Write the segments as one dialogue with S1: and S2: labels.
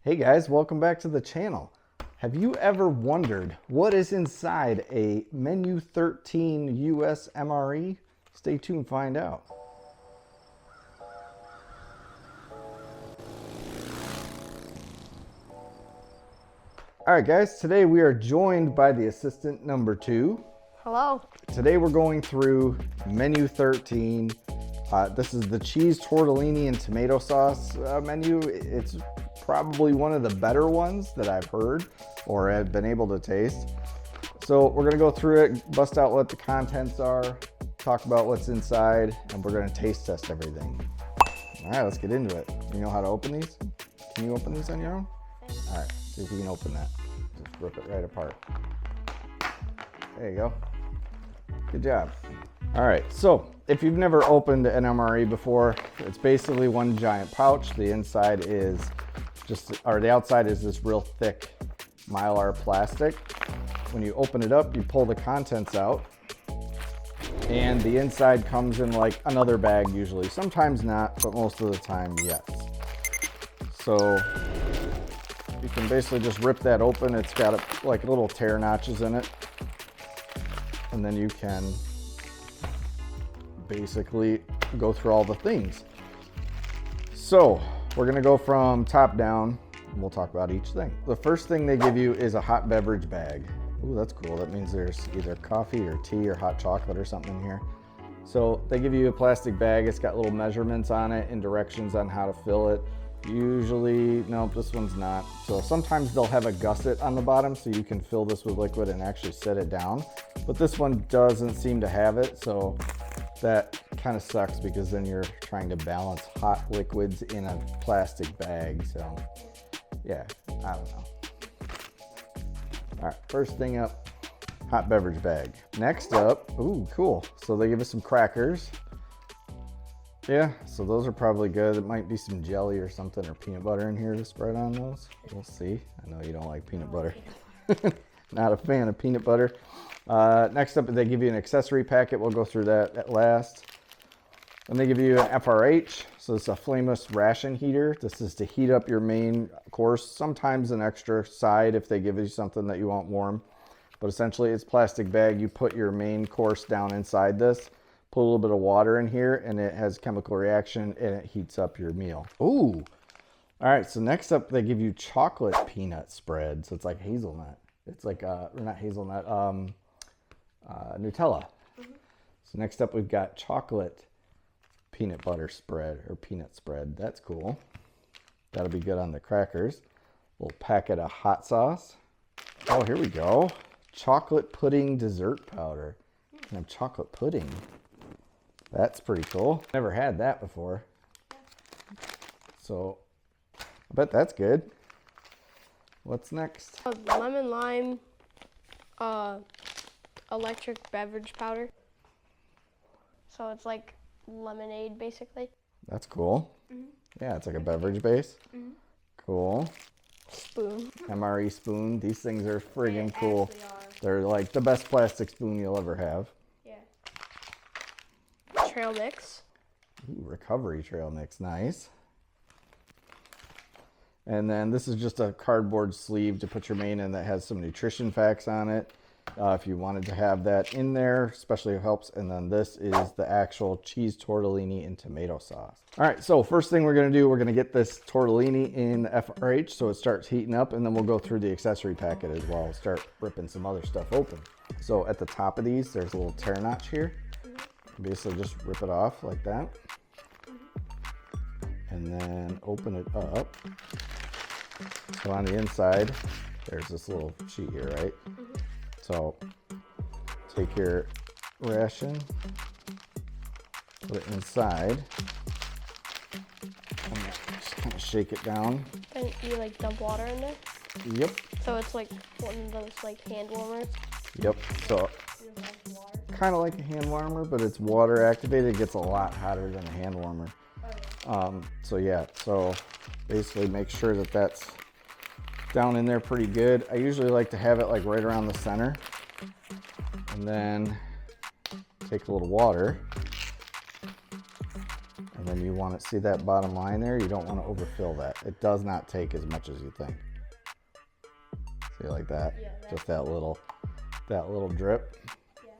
S1: Hey guys, welcome back to the channel. Have you ever wondered what is inside a Menu 13 US MRE? Stay tuned and find out. All right guys, today we are joined by the assistant number 2.
S2: Hello.
S1: Today we're going through Menu 13. This is the cheese tortellini and tomato sauce menu. It's probably one of the better ones that I've heard or have been able to taste. So we're gonna go through it, bust out what the contents are, talk about what's inside, and we're gonna taste test everything. All right, let's get into it. You know how to open these? Can you open these on your own? All right, see if you can open that. Just rip it right apart. There you go. Good job. All right, so if you've never opened an MRE before, it's basically one giant pouch. The inside is the outside is this real thick Mylar plastic. When you open it up, you pull the contents out, and the inside comes in like another bag usually. Sometimes not, but most of the time, yes. So you can basically just rip that open. It's got like little tear notches in it. And then you can basically go through all the things. So we're gonna go from top down and we'll talk about each thing. The first thing they give you is a hot beverage bag. Ooh, that's cool. That means there's either coffee or tea or hot chocolate or something in here. So they give you a plastic bag. It's got little measurements on it and directions on how to fill it. Usually, no, this one's not. So sometimes they'll have a gusset on the bottom so you can fill this with liquid and actually set it down. But this one doesn't seem to have it, so that kind of sucks because then you're trying to balance hot liquids in a plastic bag. So yeah, I don't know. All right, first thing up, hot beverage bag. Next up, ooh, cool. So they give us some crackers. Yeah, so those are probably good. It might be some jelly or something or peanut butter in here to spread on those. We'll see. I know you don't like peanut butter. Not a fan of peanut butter. Next up, they give you an accessory packet. We'll go through that at last. And they give you an FRH. So it's a flameless ration heater. This is to heat up your main course. Sometimes an extra side if they give you something that you want warm. But essentially it's plastic bag. You put your main course down inside this. Put a little bit of water in here and it has chemical reaction and it heats up your meal. Ooh. All right, so next up they give you chocolate peanut spread. So it's like hazelnut. It's like, not hazelnut, Nutella. So next up we've got chocolate peanut butter spread or peanut spread. That's cool. That'll be good on the crackers. A little packet of hot sauce. Oh, here we go. Chocolate pudding dessert powder. And chocolate pudding. That's pretty cool. Never had that before. So I bet that's good. What's next?
S2: Lemon lime electric beverage powder. So it's like lemonade basically.
S1: That's cool. Yeah, it's like a beverage base. Cool.
S2: Spoon.
S1: MRE spoon. These things are friggin' cool. They're like the best plastic spoon you'll ever have.
S2: Yeah. Trail mix.
S1: Ooh, recovery trail mix. Nice. And then this is just a cardboard sleeve to put your main in that has some nutrition facts on it. If you wanted to have that in there, especially it helps. And then this is the actual cheese tortellini and tomato sauce. All right, so first thing we're gonna do, we're gonna get this tortellini in the FRH so it starts heating up, and then we'll go through the accessory packet as well. Start ripping some other stuff open. So at the top of these, there's a little tear notch here. Basically just rip it off like that. And then open it up. So on the inside, there's this little sheet here, right? So take your ration, put it inside, and just kind of shake it down.
S2: And you like dump water in there?
S1: Yep.
S2: So it's like one of those like hand warmers?
S1: Yep. So kind of like a hand warmer, but it's water activated. It gets a lot hotter than a hand warmer. So yeah, so basically make sure that that's down in there pretty good. I usually like to have it like right around the center, and then take a little water And then you want to see that bottom line there. You don't want to overfill that. It does not take as much as you think. See, like that?
S2: Yeah,
S1: just that little drip.
S2: Yeah.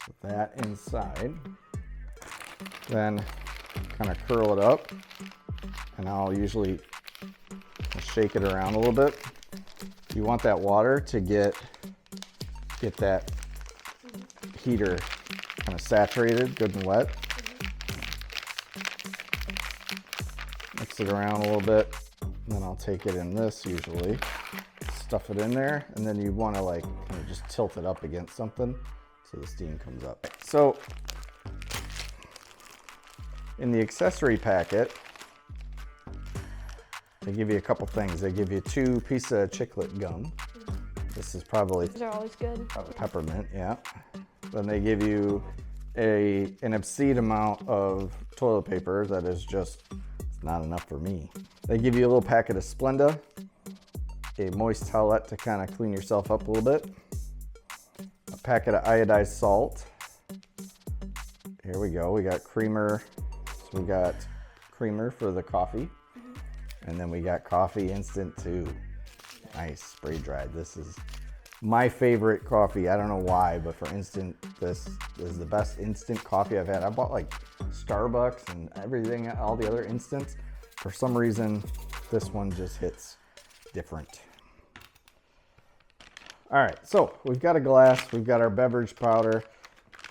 S1: So that inside. Then kind of curl it up, and I'll usually shake it around a little bit. You want that water to get that heater kind of saturated, good and wet. Mix it around a little bit, and then I'll take it in this usually, stuff it in there, and then you want to like kind of just tilt it up against something so the steam comes up. So in the accessory packet, they give you a couple things. They give you 2 pieces of chiclet gum. This is probably
S2: Those are always good.
S1: peppermint, yeah. Then they give you an obscene amount of toilet paper that is just, it's not enough for me. They give you a little packet of Splenda, a moist towelette to kind of clean yourself up a little bit, a packet of iodized salt. Here we go, we got creamer. So we got creamer for the coffee, and then we got coffee instant too. Nice, spray dried. This is my favorite coffee. I don't know why, but for instant, this is the best instant coffee I've had. I bought like Starbucks and everything, all the other instants. For some reason, this one just hits different. All right, so we've got a glass, we've got our beverage powder.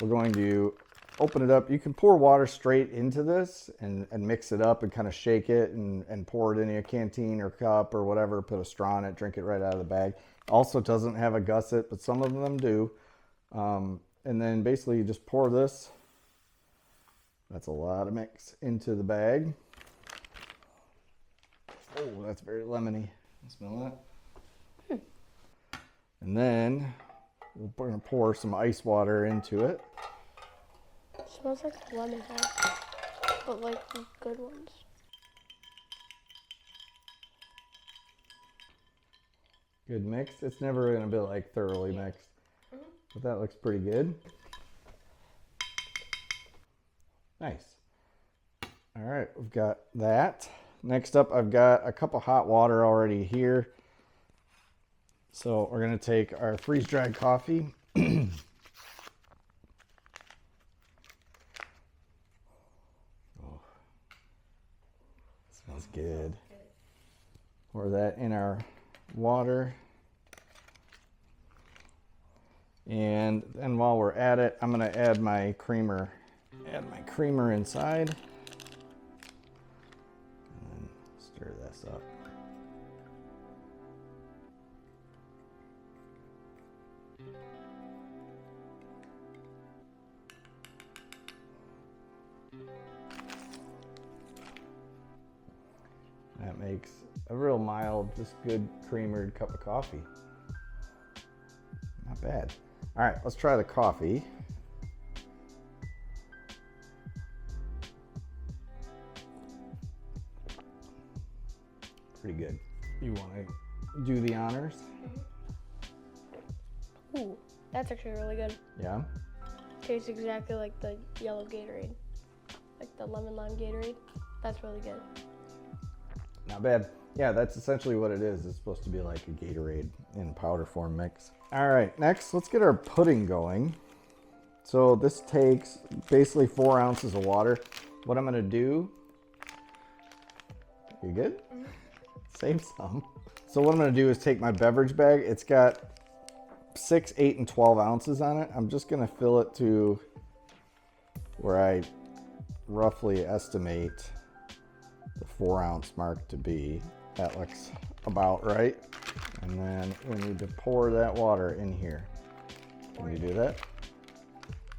S1: We're going to open it up. You can pour water straight into this and mix it up and kind of shake it and pour it in a canteen or cup or whatever, put a straw in it, drink it right out of the bag. Also doesn't have a gusset, but some of them do. And then basically you just pour this, that's a lot of mix, into the bag. Oh, that's very lemony. Smell that? And then we're gonna pour some ice water into it.
S2: Smells like lemon head, but like the good ones.
S1: Good mix. It's never gonna be like thoroughly mixed, but that looks pretty good. Nice. All right, we've got that. Next up, I've got a cup of hot water already here. So we're gonna take our freeze-dried coffee. Smells good. Pour that in our water. And then while we're at it, I'm gonna add my creamer. Add my creamer inside. And then stir this up. That makes a real mild, just good creamered cup of coffee. Not bad. All right, let's try the coffee. Pretty good. You want to do the honors?
S2: Ooh, that's actually really good.
S1: Yeah?
S2: Tastes exactly like the yellow Gatorade, like the lemon lime Gatorade. That's really good.
S1: Not bad. Yeah, that's essentially what it is. It's supposed to be like a Gatorade in powder form mix. All right, next, let's get our pudding going. So this takes basically 4 ounces of water. What I'm gonna do, you good? Save some. So what I'm gonna do is take my beverage bag. It's got 6, 8, and 12 ounces on it. I'm just gonna fill it to where I roughly estimate the 4 ounce mark to be. That looks about right. And then we need to pour that water in here. Can you do that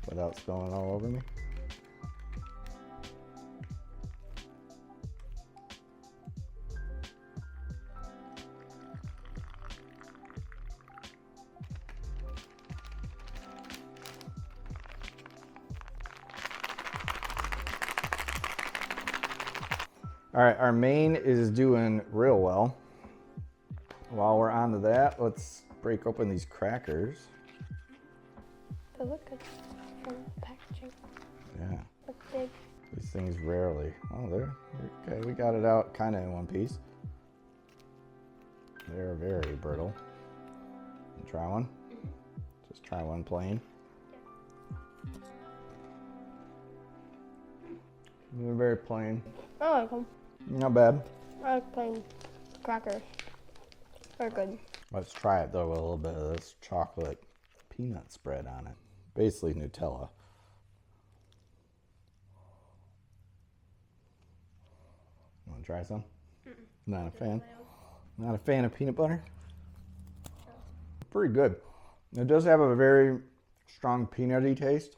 S1: without spilling all over me? All right, our main is doing real well. While we're on to that, let's break open these crackers.
S2: They look good from the packaging.
S1: Yeah.
S2: Look big.
S1: These things rarely. Oh, they're okay. We got it out kind of in one piece. They're very brittle. Try one. Just try one plain. They're very plain.
S2: I like them.
S1: Not bad.
S2: I like plain crackers. They're good.
S1: Let's try it though with a little bit of this chocolate peanut spread on it. Basically Nutella. Want to try some? Not a fan. Not a fan of peanut butter? Pretty good. It does have a very strong peanutty taste.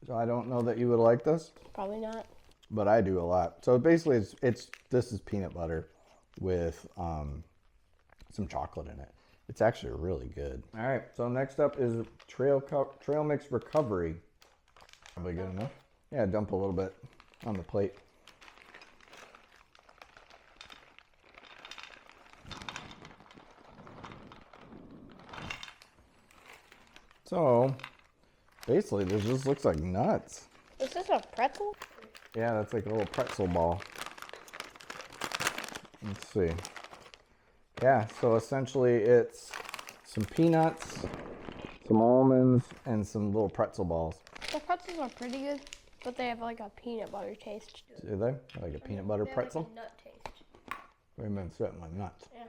S1: So I don't know that you would like this.
S2: Probably not.
S1: But I do a lot. So basically this is peanut butter with some chocolate in it. It's actually really good. All right, so next up is trail mix recovery. Probably good enough. Yeah, dump a little bit on the plate. So basically this just looks like nuts.
S2: Is this a pretzel?
S1: Yeah, that's like a little pretzel ball. Let's see. Yeah, so essentially it's some peanuts, some almonds, and some little pretzel balls.
S2: The pretzels are pretty good, but they have like a peanut butter taste.
S1: Do they? Like a peanut butter
S2: They have,
S1: pretzel?
S2: like a nut taste.
S1: Wait a minute, sitting like nuts.
S2: Yeah.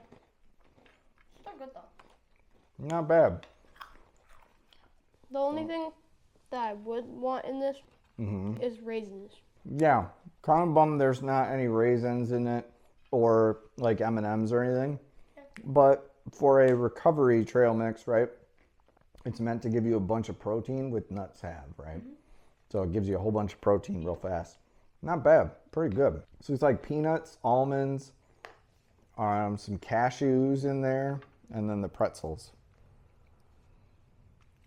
S2: Still good though.
S1: Not bad.
S2: The only thing that I would want in this is raisins.
S1: Yeah, kind of bummed there's not any raisins in it or like M&Ms or anything.
S2: Yeah.
S1: But for a recovery trail mix, right, it's meant to give you a bunch of protein, which nuts have, right? So it gives you a whole bunch of protein real fast. Not bad, pretty good. So it's like peanuts, almonds, some cashews in there, and then the pretzels.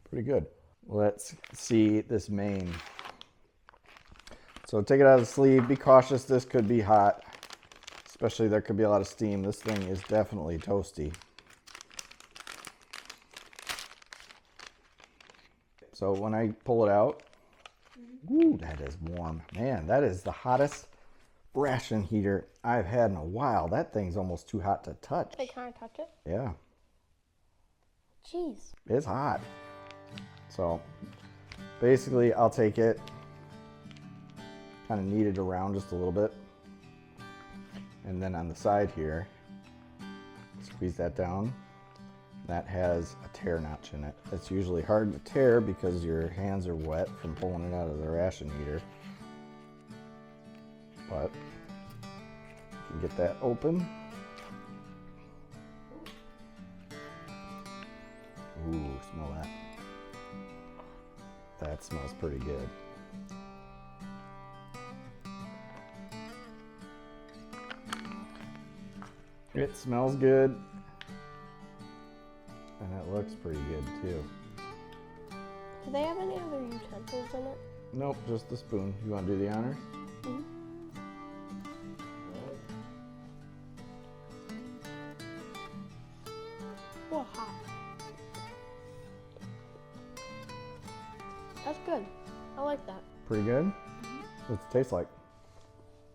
S1: Pretty good. Let's see this main. So take it out of the sleeve. Be cautious, this could be hot. Especially there could be a lot of steam. This thing is definitely toasty. So when I pull it out, ooh, that is warm. Man, that is the hottest ration heater I've had in a while. That thing's almost too hot to touch.
S2: Hey, can I touch it?
S1: Yeah,
S2: Jeez.
S1: it's hot. So basically I'll take it, kind of knead it around just a little bit. And then on the side here, squeeze that down. That has a tear notch in it. It's usually hard to tear because your hands are wet from pulling it out of the ration heater. But you can get that open. Ooh, smell that. That smells pretty good. It smells good. And it looks pretty good too.
S2: Do they have any other utensils in it?
S1: Nope, just the spoon. You want to do the honors?
S2: Well, hot. That's good. I like that.
S1: Pretty good? What's it taste like?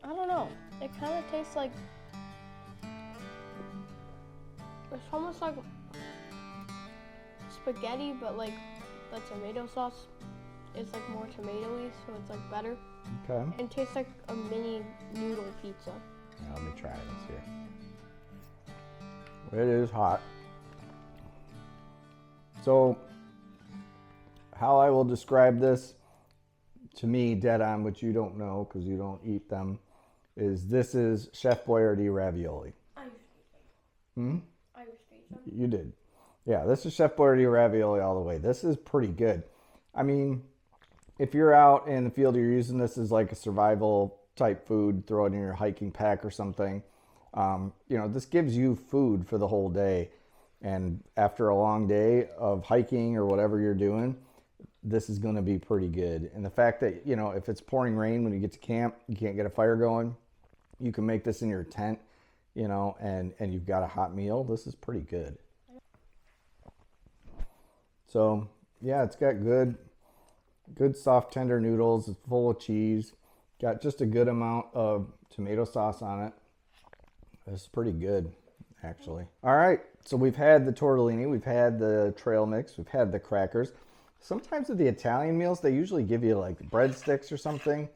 S2: I don't know. It kind of tastes like. It's almost like spaghetti, but like the tomato sauce is like more tomatoey, so it's like better.
S1: Okay.
S2: And it tastes like a mini noodle pizza.
S1: Now let me try this here. It is hot. So, how I will describe this, to me, dead on, which you don't know because you don't eat them, is this is Chef Boyardee ravioli.
S2: I used to eat them. I used to eat them.
S1: You did. Yeah, this is Chef Boyardee ravioli all the way. This is pretty good. I mean, if you're out in the field, you're using this as like a survival type food, throw it in your hiking pack or something. This gives you food for the whole day. And after a long day of hiking or whatever you're doing, this is going to be pretty good. And the fact that, if it's pouring rain when you get to camp, you can't get a fire going, you can make this in your tent, and you've got a hot meal. This is pretty good. So, yeah, it's got good Good soft tender noodles. It's full of cheese. Got just a good amount of tomato sauce on it. It's pretty good, actually. All right, so we've had the tortellini, we've had the trail mix, we've had the crackers. Sometimes with the Italian meals, they usually give you like breadsticks or something,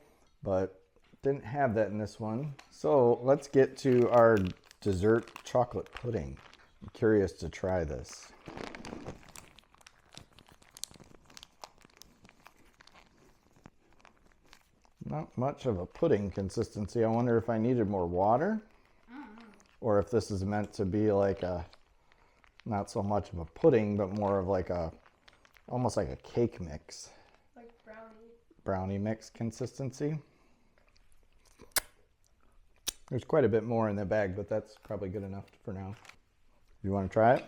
S1: but didn't have that in this one. So let's get to our dessert chocolate pudding. I'm curious to try this. Not much of a pudding consistency. I wonder if I needed more water or if this is meant to be like a, not so much of a pudding, but more of like a, almost like a cake mix.
S2: Like brownie.
S1: Brownie mix consistency. There's quite a bit more in the bag, but that's probably good enough for now. You want to try it?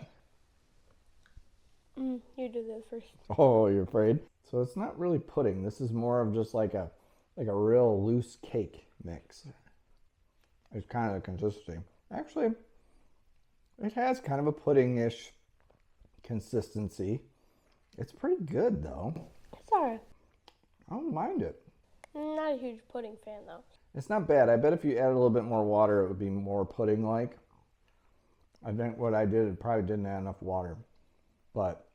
S2: You do that first.
S1: Oh, you're afraid? So it's not really pudding. This is more of just like a real loose cake mix. It's kind of the consistency. Actually, it has kind of a pudding-ish consistency. It's pretty good though.
S2: It's alright.
S1: I don't mind it.
S2: I'm not a huge pudding fan though.
S1: It's not bad. I bet if you add a little bit more water, it would be more pudding-like. I think what I did, it probably didn't add enough water. But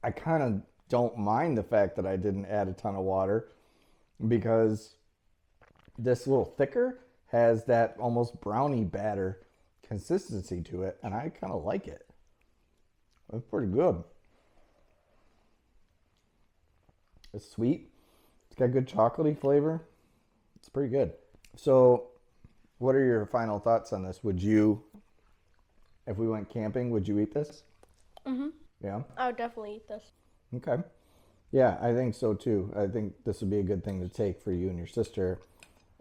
S1: I kind of don't mind the fact that I didn't add a ton of water because this little thicker has that almost brownie batter consistency to it, and I kind of like it. It's pretty good. It's sweet. It's got good chocolatey flavor. It's pretty good. So what are your final thoughts on this? Would you, if we went camping, would you eat this?
S2: Mm-hmm.
S1: Yeah?
S2: I would definitely eat this.
S1: Okay. Yeah, I think so too. I think this would be a good thing to take for you and your sister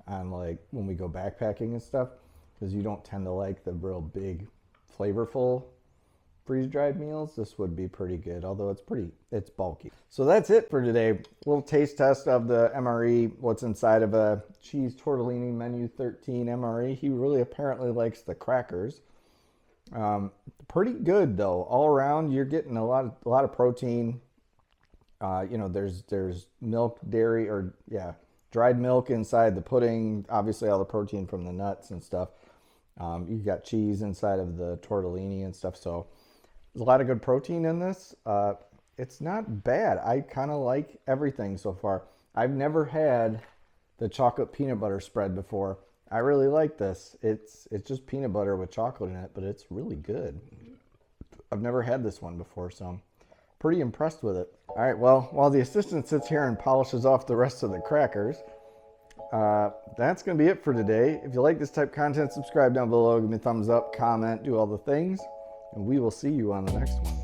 S1: on like when we go backpacking and stuff, because you don't tend to like the real big, flavorful freeze-dried meals. This would be pretty good, although it's bulky. So that's it for today. A little taste test of the MRE, what's inside of a cheese tortellini menu 13 MRE. He really apparently likes the crackers. Pretty good though. All around, you're getting a lot of protein. You know, there's milk, dairy, or dried milk inside the pudding. Obviously, all the protein from the nuts and stuff. You got cheese inside of the tortellini and stuff. So there's a lot of good protein in this. It's not bad. I kind of like everything so far. I've never had the chocolate peanut butter spread before. I really like this. It's just peanut butter with chocolate in it, but it's really good. I've never had this one before, so I'm pretty impressed with it. All right, well, while the assistant sits here and polishes off the rest of the crackers, that's going to be it for today. If you like this type of content, subscribe down below, give me a thumbs up, comment, do all the things, and we will see you on the next one.